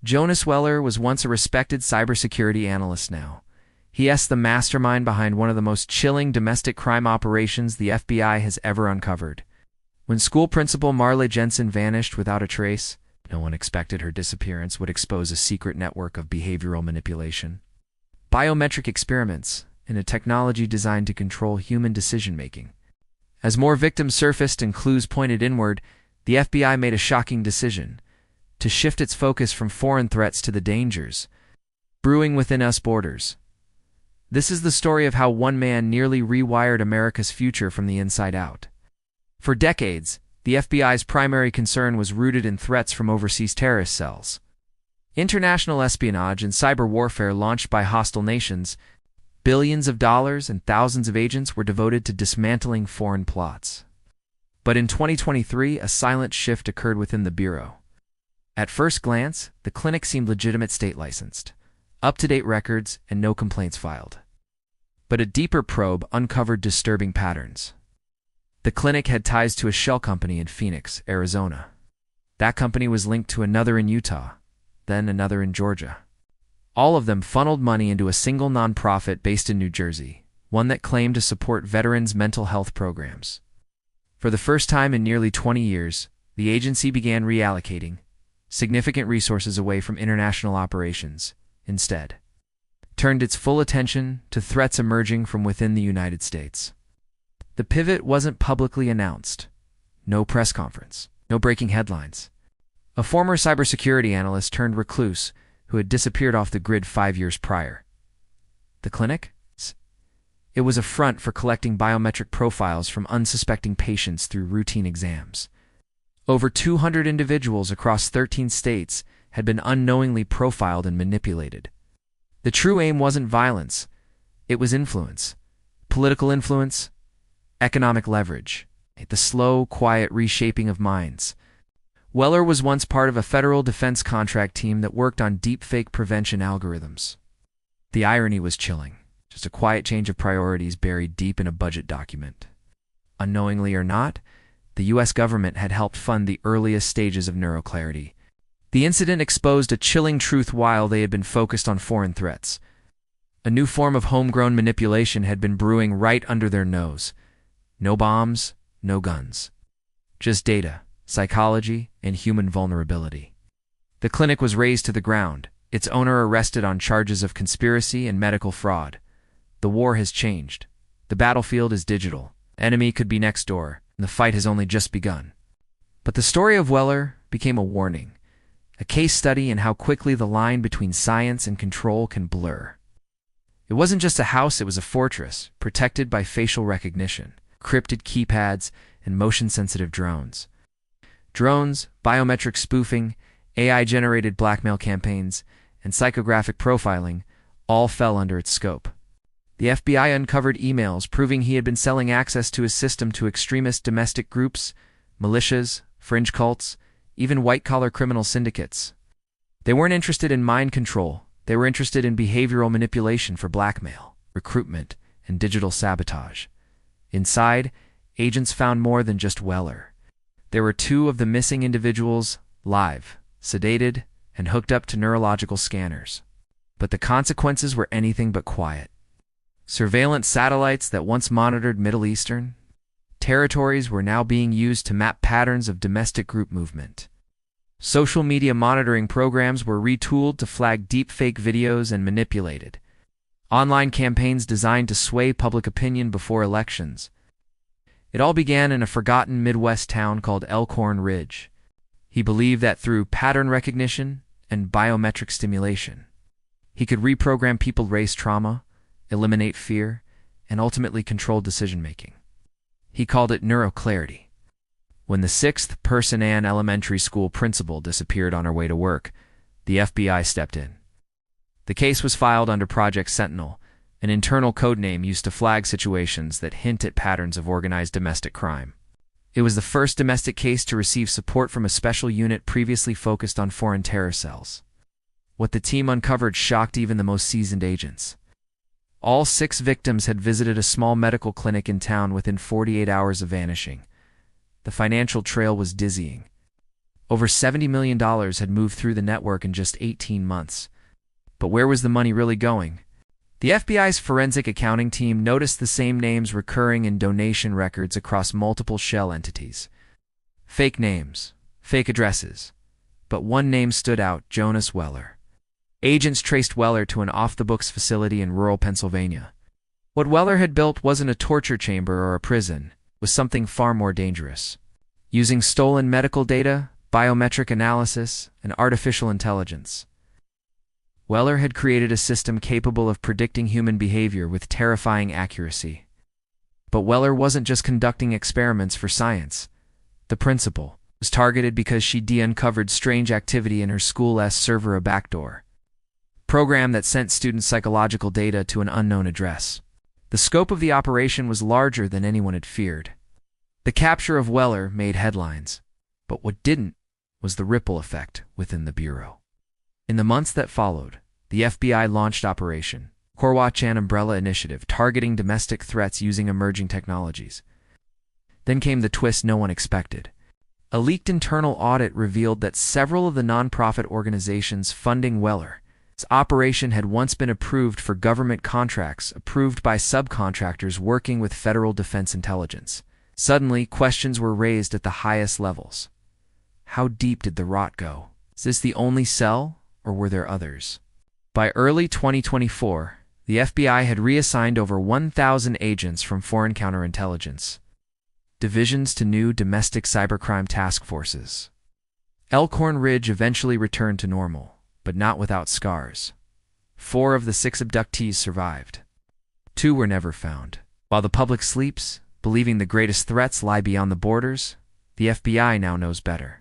Jonas Weller was once a respected cybersecurity analyst now. He's the mastermind behind one of the most chilling domestic crime operations the FBI has ever uncovered. When school principal Marla Jensen vanished without a trace, no one expected her disappearance would expose a secret network of behavioral manipulation. Biometric experiments in a technology designed to control human decision-making. As more victims surfaced and clues pointed inward, the FBI made a shocking decision to shift its focus from foreign threats to the dangers brewing within us borders. This is the story of how one man nearly rewired America's future from the inside out. For decades, the FBI's primary concern was rooted in threats from overseas terrorist cells. International espionage and cyber warfare launched by hostile nations, billions of dollars and thousands of agents were devoted to dismantling foreign plots. But in 2023, a silent shift occurred within the Bureau. At first glance, the clinic seemed legitimate, state-licensed, up-to-date records, and no complaints filed. But a deeper probe uncovered disturbing patterns. The clinic had ties to a shell company in Phoenix, Arizona. That company was linked to another in Utah, then another in Georgia. All of them funneled money into a single nonprofit based in New Jersey, one that claimed to support veterans' mental health programs. For the first time in nearly 20 years, the agency began reallocating significant resources away from international operations, instead turned its full attention to threats emerging from within the United States. The pivot wasn't publicly announced. No press conference, no breaking headlines. A former cybersecurity analyst turned recluse who had disappeared off the grid 5 years prior. The clinic? It was a front for collecting biometric profiles from unsuspecting patients through routine exams. Over 200 individuals across 13 states had been unknowingly profiled and manipulated. The true aim wasn't violence. It was influence. Political influence, economic leverage, the slow, quiet reshaping of minds. Weller was once part of a federal defense contract team that worked on deepfake prevention algorithms. The irony was chilling. Just a quiet change of priorities buried deep in a budget document. Unknowingly or not, the U.S. government had helped fund the earliest stages of neuroclarity. The incident exposed a chilling truth while they had been focused on foreign threats. A new form of homegrown manipulation had been brewing right under their nose. No bombs, no guns. Just data, psychology, and human vulnerability. The clinic was razed to the ground, its owner arrested on charges of conspiracy and medical fraud. The war has changed. The battlefield is digital. Enemy could be next door, and the fight has only just begun. But the story of Weller became a warning, a case study in how quickly the line between science and control can blur. It wasn't just a house, it was a fortress, protected by facial recognition, crypted keypads, and motion-sensitive drones. Drones, biometric spoofing, AI-generated blackmail campaigns, and psychographic profiling all fell under its scope. The FBI uncovered emails proving he had been selling access to his system to extremist domestic groups, militias, fringe cults, even white-collar criminal syndicates. They weren't interested in mind control. They were interested in behavioral manipulation for blackmail, recruitment, and digital sabotage. Inside, agents found more than just Weller. There were 2 of the missing individuals live, sedated, and hooked up to neurological scanners. But the consequences were anything but quiet. Surveillance satellites that once monitored Middle Eastern territories were now being used to map patterns of domestic group movement. Social media monitoring programs were retooled to flag deepfake videos and manipulated. Online campaigns designed to sway public opinion before elections. It all began in a forgotten Midwest town called Elkhorn Ridge. He believed that through pattern recognition and biometric stimulation, he could reprogram people's race trauma, eliminate fear, and ultimately control decision-making. He called it neuroclarity. When the 6th Person Ann Elementary School principal disappeared on her way to work, the FBI stepped in. The case was filed under Project Sentinel, an internal codename used to flag situations that hint at patterns of organized domestic crime. It was the first domestic case to receive support from a special unit previously focused on foreign terror cells. What the team uncovered shocked even the most seasoned agents. All 6 victims had visited a small medical clinic in town within 48 hours of vanishing. The financial trail was dizzying. Over $70 million had moved through the network in just 18 months. But where was the money really going? The FBI's forensic accounting team noticed the same names recurring in donation records across multiple shell entities. Fake names, fake addresses. But one name stood out: Jonas Weller. Agents traced Weller to an off-the-books facility in rural Pennsylvania. What Weller had built wasn't a torture chamber or a prison. It was something far more dangerous. Using stolen medical data, biometric analysis, and artificial intelligence, Weller had created a system capable of predicting human behavior with terrifying accuracy. But Weller wasn't just conducting experiments for science. The principal was targeted because she'd uncovered strange activity in her school's server, a backdoor program that sent students' psychological data to an unknown address. The scope of the operation was larger than anyone had feared. The capture of Weller made headlines, but what didn't was the ripple effect within the Bureau. In the months that followed, the FBI launched Operation Corwatch, an umbrella initiative targeting domestic threats using emerging technologies. Then came the twist no one expected. A leaked internal audit revealed that several of the nonprofit organizations funding Weller's operation had once been approved for government contracts, approved by subcontractors working with federal defense intelligence. Suddenly, questions were raised at the highest levels. How deep did the rot go? Is this the only cell, or were there others? By early 2024, the FBI had reassigned over 1,000 agents from foreign counterintelligence divisions to new domestic cybercrime task forces. Elkhorn Ridge eventually returned to normal, but not without scars. 4 of the 6 abductees survived. 2 were never found. While the public sleeps, believing the greatest threats lie beyond the borders, the FBI now knows better.